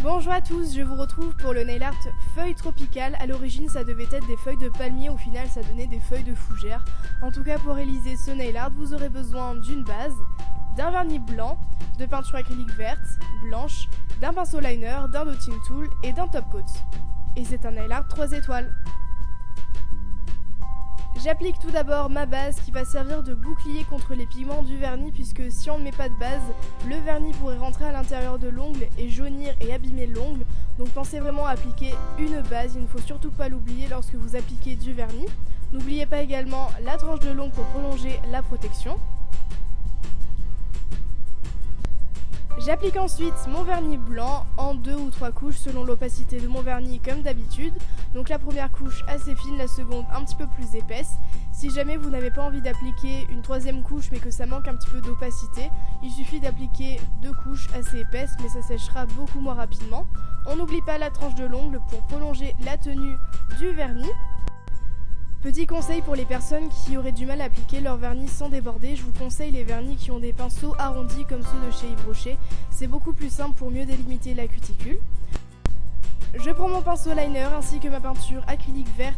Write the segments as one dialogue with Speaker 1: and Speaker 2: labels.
Speaker 1: Bonjour à tous, je vous retrouve pour le nail art feuilles tropicales. À l'origine ça devait être des feuilles de palmier, au final ça donnait des feuilles de fougère. En tout cas pour réaliser ce nail art, vous aurez besoin d'une base, d'un vernis blanc, de peinture acrylique verte, blanche, d'un pinceau liner, d'un dotting tool et d'un top coat. Et c'est un nail art 3 étoiles. J'applique tout d'abord ma base qui va servir de bouclier contre les pigments du vernis, puisque si on ne met pas de base, le vernis pourrait rentrer à l'intérieur de l'ongle et jaunir et abîmer l'ongle. Donc pensez vraiment à appliquer une base, il ne faut surtout pas l'oublier lorsque vous appliquez du vernis. N'oubliez pas également la tranche de l'ongle pour prolonger la protection. J'applique ensuite mon vernis blanc en 2 ou 3 couches selon l'opacité de mon vernis comme d'habitude. Donc la première couche assez fine, la seconde un petit peu plus épaisse. Si jamais vous n'avez pas envie d'appliquer une troisième couche mais que ça manque un petit peu d'opacité, il suffit d'appliquer 2 couches assez épaisses mais ça séchera beaucoup moins rapidement. On n'oublie pas la tranche de l'ongle pour prolonger la tenue du vernis. Petit conseil pour les personnes qui auraient du mal à appliquer leur vernis sans déborder, je vous conseille les vernis qui ont des pinceaux arrondis comme ceux de chez Yves Rocher. C'est beaucoup plus simple pour mieux délimiter la cuticule. Je prends mon pinceau liner ainsi que ma peinture acrylique verte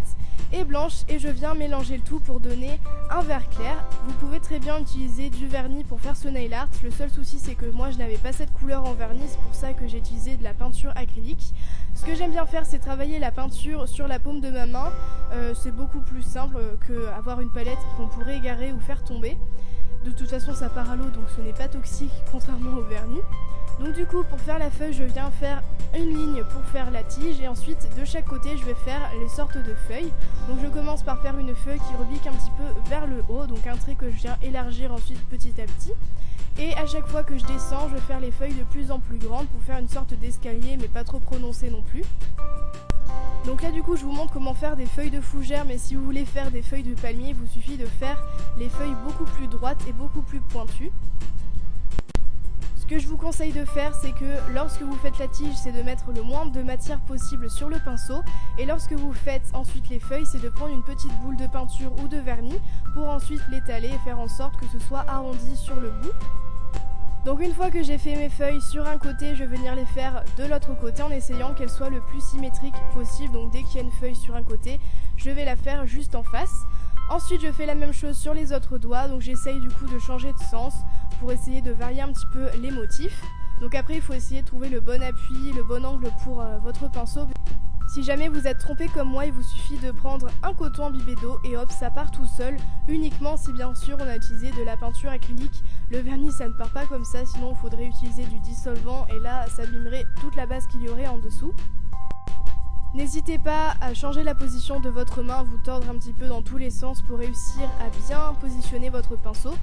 Speaker 1: et blanche et je viens mélanger le tout pour donner un vert clair. Vous pouvez très bien utiliser du vernis pour faire ce nail art. Le seul souci c'est que moi je n'avais pas cette couleur en vernis, c'est pour ça que j'ai utilisé de la peinture acrylique. Ce que j'aime bien faire c'est travailler la peinture sur la paume de ma main. C'est beaucoup plus simple qu'avoir une palette qu'on pourrait égarer ou faire tomber. De toute façon ça part à l'eau donc ce n'est pas toxique contrairement au vernis. Donc du coup pour faire la feuille je viens faire une ligne pour faire la tige et ensuite de chaque côté je vais faire les sortes de feuilles. Donc je commence par faire une feuille qui rebique un petit peu vers le haut, donc un trait que je viens élargir ensuite petit à petit. Et à chaque fois que je descends je vais faire les feuilles de plus en plus grandes pour faire une sorte d'escalier mais pas trop prononcé non plus. Donc là du coup je vous montre comment faire des feuilles de fougère, mais si vous voulez faire des feuilles de palmier, il vous suffit de faire les feuilles beaucoup plus droites et beaucoup plus pointues. Ce que je vous conseille de faire, c'est que lorsque vous faites la tige, c'est de mettre le moins de matière possible sur le pinceau. Et lorsque vous faites ensuite les feuilles, c'est de prendre une petite boule de peinture ou de vernis pour ensuite l'étaler et faire en sorte que ce soit arrondi sur le bout. Donc une fois que j'ai fait mes feuilles sur un côté, je vais venir les faire de l'autre côté en essayant qu'elles soient le plus symétriques possible. Donc dès qu'il y a une feuille sur un côté, je vais la faire juste en face. Ensuite je fais la même chose sur les autres doigts, donc j'essaye du coup de changer de sens pour essayer de varier un petit peu les motifs. Donc après il faut essayer de trouver le bon appui, le bon angle pour votre pinceau. Si jamais vous êtes trompé comme moi, il vous suffit de prendre un coton imbibé d'eau et hop, ça part tout seul, uniquement si bien sûr on a utilisé de la peinture acrylique. Le vernis ça ne part pas comme ça, sinon il faudrait utiliser du dissolvant et là ça abîmerait toute la base qu'il y aurait en dessous. N'hésitez pas à changer la position de votre main, vous tordre un petit peu dans tous les sens pour réussir à bien positionner votre pinceau.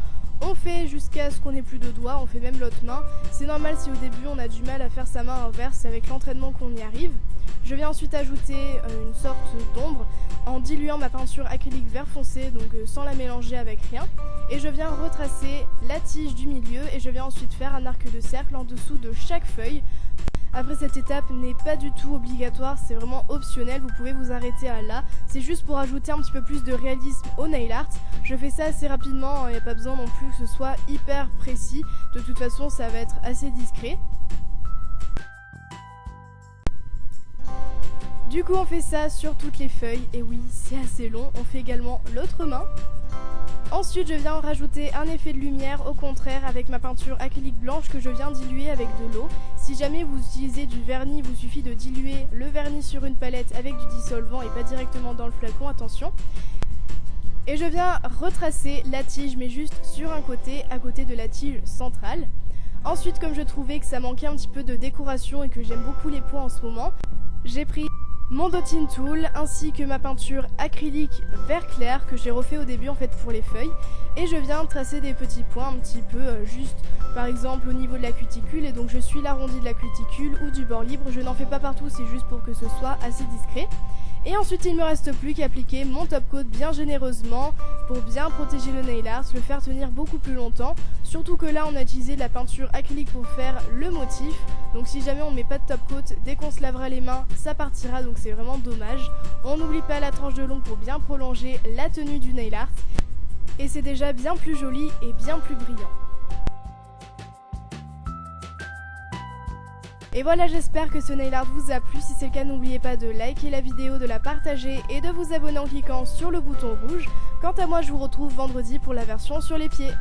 Speaker 1: On fait jusqu'à ce qu'on ait plus de doigts, on fait même l'autre main. C'est normal si au début on a du mal à faire sa main inverse, c'est avec l'entraînement qu'on y arrive. Je viens ensuite ajouter une sorte d'ombre en diluant ma peinture acrylique vert foncé, donc sans la mélanger avec rien. Et je viens retracer la tige du milieu et je viens ensuite faire un arc de cercle en dessous de chaque feuille. Après cette étape n'est pas du tout obligatoire, c'est vraiment optionnel, vous pouvez vous arrêter à là. C'est juste pour ajouter un petit peu plus de réalisme au nail art. Je fais ça assez rapidement, il n'y a pas besoin non plus que ce soit hyper précis. De toute façon ça va être assez discret. Du coup on fait ça sur toutes les feuilles, et oui c'est assez long, on fait également l'autre main. Ensuite je viens rajouter un effet de lumière au contraire avec ma peinture acrylique blanche que je viens diluer avec de l'eau. Si jamais vous utilisez du vernis, il vous suffit de diluer le vernis sur une palette avec du dissolvant et pas directement dans le flacon, attention. Et je viens retracer la tige mais juste sur un côté, à côté de la tige centrale. Ensuite comme je trouvais que ça manquait un petit peu de décoration et que j'aime beaucoup les points en ce moment, j'ai pris mon dotting tool ainsi que ma peinture acrylique vert clair que j'ai refait au début en fait pour les feuilles et je viens tracer des petits points un petit peu juste par exemple au niveau de la cuticule, et donc je suis l'arrondi de la cuticule ou du bord libre, je n'en fais pas partout, c'est juste pour que ce soit assez discret. Et ensuite il ne me reste plus qu'à appliquer mon top coat bien généreusement pour bien protéger le nail art, le faire tenir beaucoup plus longtemps. Surtout que là on a utilisé de la peinture acrylique pour faire le motif. Donc si jamais on ne met pas de top coat, dès qu'on se lavera les mains ça partira, donc c'est vraiment dommage. On n'oublie pas la tranche de l'ongle pour bien prolonger la tenue du nail art. Et c'est déjà bien plus joli et bien plus brillant. Et voilà, j'espère que ce nail art vous a plu. Si c'est le cas, n'oubliez pas de liker la vidéo, de la partager et de vous abonner en cliquant sur le bouton rouge. Quant à moi, je vous retrouve vendredi pour la version sur les pieds.